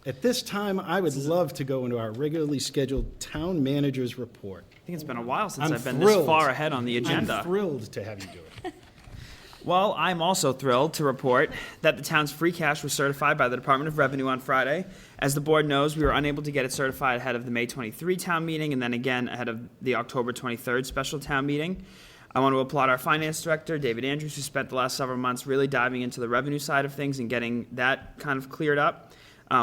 At this time, I would love to go into our regularly scheduled town manager's report. I think it's been a while since I'm I've been thrilled. this far ahead on the agenda. I'm thrilled to have you do it. Well, I'm also thrilled to report that the town's free cash was certified by the Department of Revenue on Friday. As the board knows, we were unable to get it certified ahead of the May 23 town meeting and then again ahead of the October 23rd special town meeting. I want to applaud our finance director, David Andrews, who spent the last several months really diving into the revenue side of things and getting that kind of cleared up.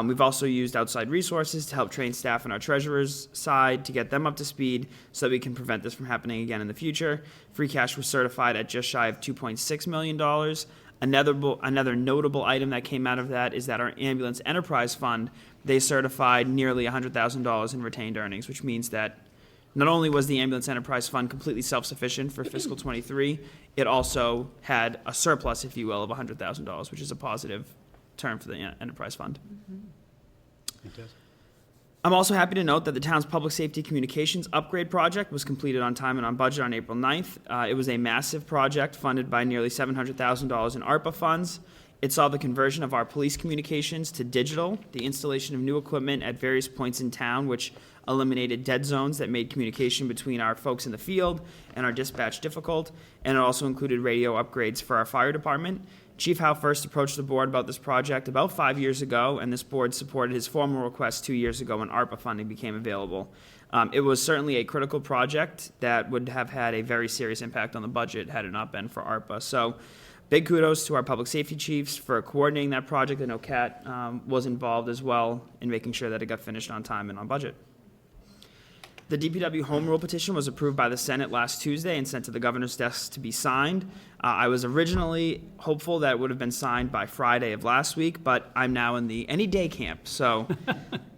We've also used outside resources to help train staff on our treasurer's side to get them up to speed so that we can prevent this from happening again in the future. Free cash was certified at just shy of $2.6 million. Another notable item that came out of that is that our ambulance enterprise fund, they certified nearly $100,000 in retained earnings, which means that not only was the ambulance enterprise fund completely self-sufficient for fiscal 23, it also had a surplus, if you will, of $100,000, which is a positive term for the enterprise fund. Fantastic. I'm also happy to note that the town's public safety communications upgrade project was completed on time and on budget on April 9th. It was a massive project funded by nearly $700,000 in ARPA funds. It saw the conversion of our police communications to digital, the installation of new equipment at various points in town, which eliminated dead zones that made communication between our folks in the field and our dispatch difficult, and it also included radio upgrades for our fire department. Chief Howe first approached the board about this project about 5 years ago, and this board supported his formal request 2 years ago when ARPA funding became available. It was certainly a critical project that would have had a very serious impact on the budget had it not been for ARPA. So big kudos to our public safety chiefs for coordinating that project. I know Kat was involved as well in making sure that it got finished on time and on budget. The DPW Home Rule petition was approved by the Senate last Tuesday and sent to the governor's desk to be signed. I was originally hopeful that it would have been signed by Friday of last week, but I'm now in the any day camp, so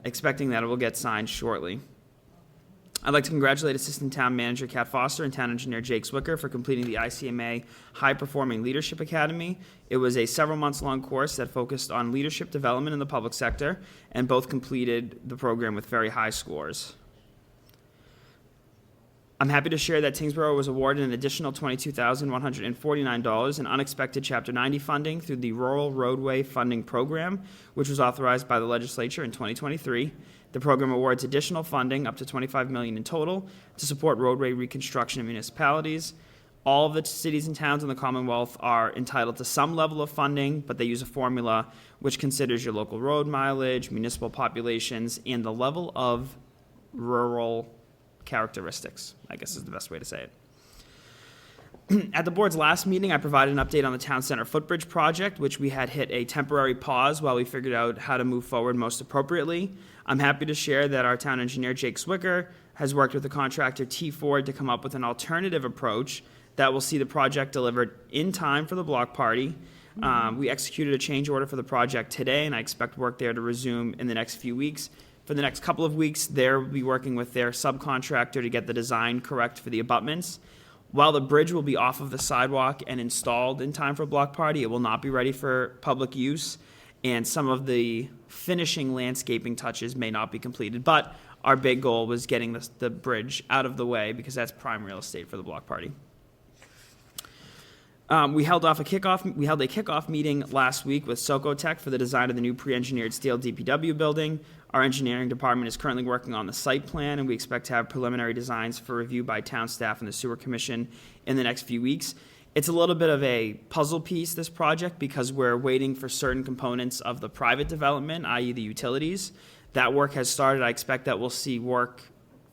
expecting that it will get signed shortly. I'd like to congratulate Assistant Town Manager Kat Foster and Town Engineer Jake Zwicker for completing the ICMA High Performing Leadership Academy. It was a several months long course that focused on leadership development in the public sector, and both completed the program with very high scores. I'm happy to share that Tyngsborough was awarded an additional $22,149 in unexpected Chapter 90 funding through the Rural Roadway Funding Program, which was authorized by the legislature in 2023. The program awards additional funding, up to $25 million in total, to support roadway reconstruction in municipalities. All of the cities and towns in the Commonwealth are entitled to some level of funding, but they use a formula which considers your local road mileage, municipal populations, and the level of rural characteristics, I guess is the best way to say it. At the board's last meeting, I provided an update on the Town Center Footbridge project, which we had hit a temporary pause while we figured out how to move forward most appropriately. I'm happy to share that our town engineer, Jake Zwicker, has worked with the contractor T. Ford to come up with an alternative approach that will see the project delivered in time for the block party. We executed a change order for the project today, and I expect work there to resume in the next few weeks. For the next couple of weeks, they'll be working with their subcontractor to get the design correct for the abutments. While the bridge will be off of the sidewalk and installed in time for a block party, it will not be ready for public use, and some of the finishing landscaping touches may not be completed. But our big goal was getting the bridge out of the way because that's prime real estate for the block party. We held a kickoff meeting last week with Socotech for the design of the new pre-engineered steel DPW building. Our engineering department is currently working on the site plan, and we expect to have preliminary designs for review by town staff and the sewer commission in the next few weeks. It's a little bit of a puzzle piece, this project, because we're waiting for certain components of the private development, i.e. the utilities. That work has started. I expect that we'll see work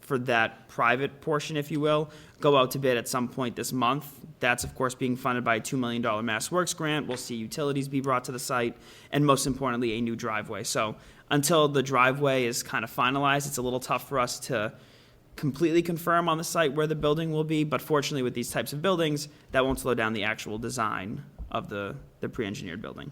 for that private portion, if you will, go out to bid at some point this month. That's, of course, being funded by a $2 million Mass Works grant. We'll see utilities be brought to the site, and most importantly, a new driveway. So until the driveway is kind of finalized, it's a little tough for us to completely confirm on the site where the building will be, but fortunately with these types of buildings, that won't slow down the actual design of the pre-engineered building.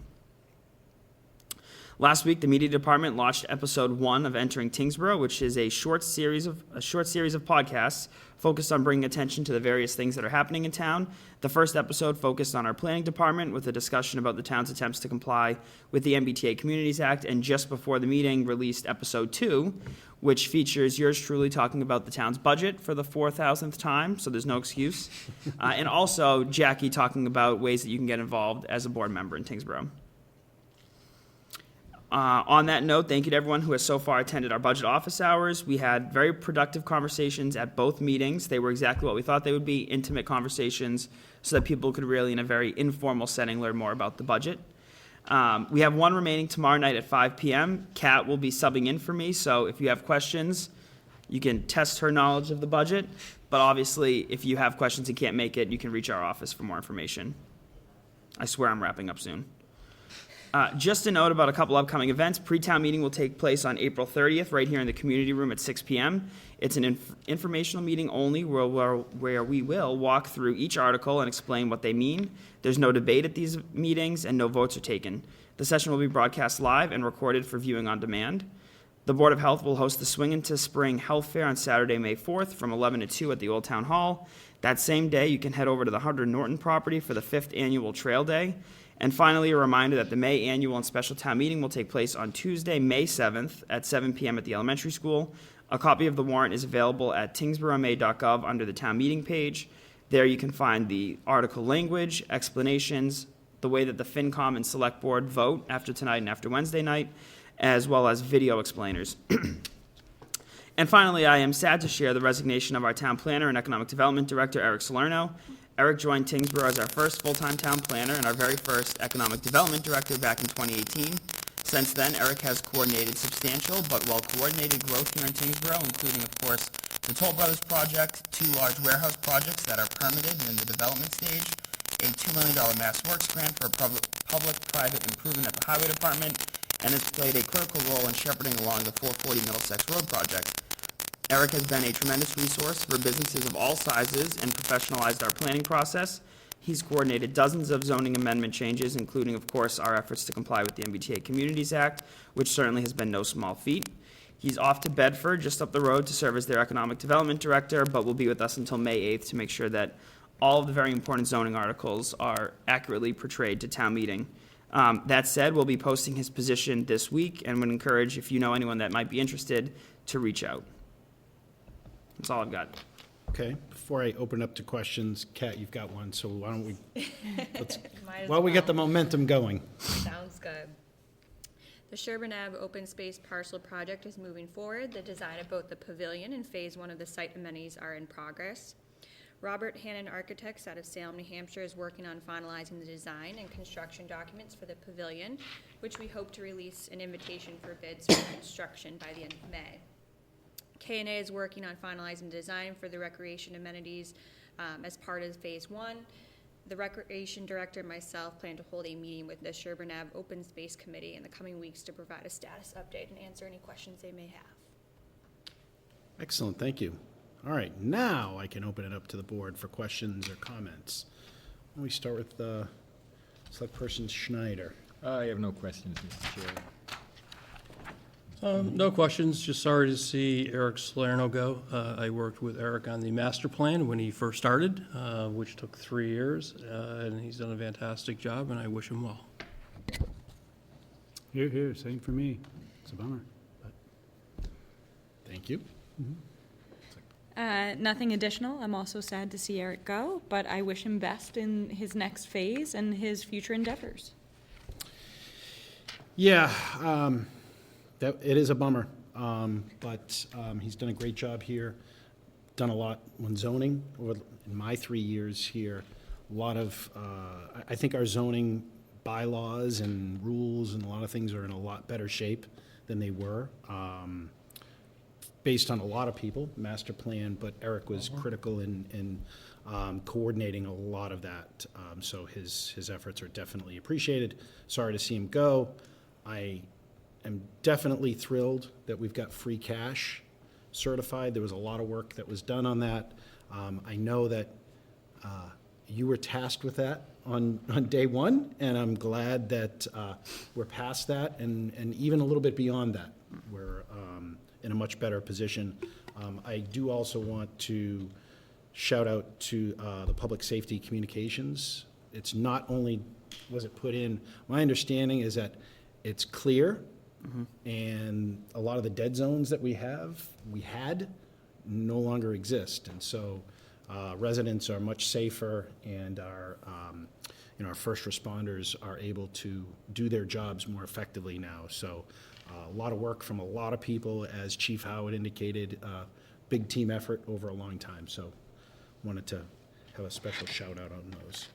Last week, the media department launched episode 1 of Entering Tyngsborough, which is a short series of podcasts focused on bringing attention to the various things that are happening in town. The first episode focused on our planning department with a discussion about the town's attempts to comply with the MBTA Communities Act, and just before the meeting released episode 2, which features yours truly talking about the town's budget for the 4,000th time, so there's no excuse, and also Jackie talking about ways that you can get involved as a board member in Tyngsborough. On that note, thank you to everyone who has so far attended our budget office hours. We had very productive conversations at both meetings. They were exactly what we thought they would be, intimate conversations, so that people could really, in a very informal setting, learn more about the budget. We have one remaining tomorrow night at 5 p.m. Kat will be subbing in for me, so if you have questions, you can test her knowledge of the budget. But obviously, if you have questions and can't make it, you can reach our office for more information. I swear I'm wrapping up soon. Just a note about a couple upcoming events. Pre-town meeting will take place on April 30th, right here in the community room at 6 p.m. It's an informational meeting only where we will walk through each article and explain what they mean. There's no debate at these meetings and no votes are taken. The session will be broadcast live and recorded for viewing on demand. The Board of Health will host the Swing into Spring Health Fair on Saturday, May 4th from 11 to 2 at the Old Town Hall. That same day, you can head over to the Hunter Norton property for the 5th annual Trail Day. And finally, a reminder that the May annual and special town meeting will take place on Tuesday, May 7th at 7 p.m. at the elementary school. A copy of the warrant is available at tyngsboroughma.gov under the town meeting page. There you can find the article language, explanations, the way that the FinCom and Select Board vote after tonight and after Wednesday night, as well as video explainers. And finally, I am sad to share the resignation of our town planner and economic development director, Eric Salerno. Eric joined Tyngsborough as our first full-time town planner and our very first economic development director back in 2018. Since then, Eric has coordinated substantial but well-coordinated growth here in Tyngsborough, including, of course, the Toll Brothers project, 2 large warehouse projects that are permitted and in the development stage, a $2 million Mass Works grant for public-private improvement at the Highway Department, and has played a critical role in shepherding along the 440 Middlesex Road project. Eric has been a tremendous resource for businesses of all sizes and professionalized our planning process. He's coordinated dozens of zoning amendment changes, including, of course, our efforts to comply with the MBTA Communities Act, which certainly has been no small feat. He's off to Bedford, just up the road, to serve as their economic development director, but will be with us until May 8th to make sure that all of the very important zoning articles are accurately portrayed to town meeting. That said, we'll be posting his position this week and would encourage, if you know anyone that might be interested, to reach out. That's all I've got. Okay, before I open up to questions, Kat, you've got one, so why don't we, let's, Might as while we get the well. momentum going. Sounds good. The Sherburne Ave Open Space Parcel project is moving forward. The design of both the pavilion and phase 1 of the site amenities are in progress. Robert Hannon Architects out of Salem, New Hampshire is working on finalizing the design and construction documents for the pavilion, which we hope to release an invitation for bids for construction by the end of May. K&A is working on finalizing design for the recreation amenities as part of phase 1. The recreation director and myself plan to hold a meeting with the Sherburne Ave Open Space Committee in the coming weeks to provide a status update and answer any questions they may have. Excellent, thank you. All right, now I can open it up to the board for questions or comments. Why don't we start with Select Person Schneider? I have no questions, Mr. Chair. No questions, just sorry to see Eric Salerno go. I worked with Eric on the master plan when he first started, which took 3 years, and he's done a fantastic job, and I wish him well. Here, here, same for me. It's a bummer. But Thank you. Nothing additional. I'm also sad to see Eric go, but I wish him best in his next phase and his future endeavors. Yeah, it is a bummer, but he's done a great job here, done a lot on zoning in my 3 years here. A lot of, I think our zoning bylaws and rules and a lot of things are in a lot better shape than they were, based on a lot of people, master plan, but Eric was critical in coordinating a lot of that. So his efforts are definitely appreciated. Sorry to see him go. I am definitely thrilled that we've got free cash certified. There was a lot of work that was done on that. I know that you were tasked with that on day one, and I'm glad that we're past that and even a little bit beyond that. We're in a much better position. I do also want to shout out to the Public Safety Communications. It's not only was it put in, my understanding is that it's clear, and a lot of the dead zones that we had, no longer exist. And so residents are much safer and are our first responders are able to do their jobs more effectively now. So a lot of work from a lot of people, as Chief Howard indicated, big team effort over a long time. So wanted to have a special shout out on those.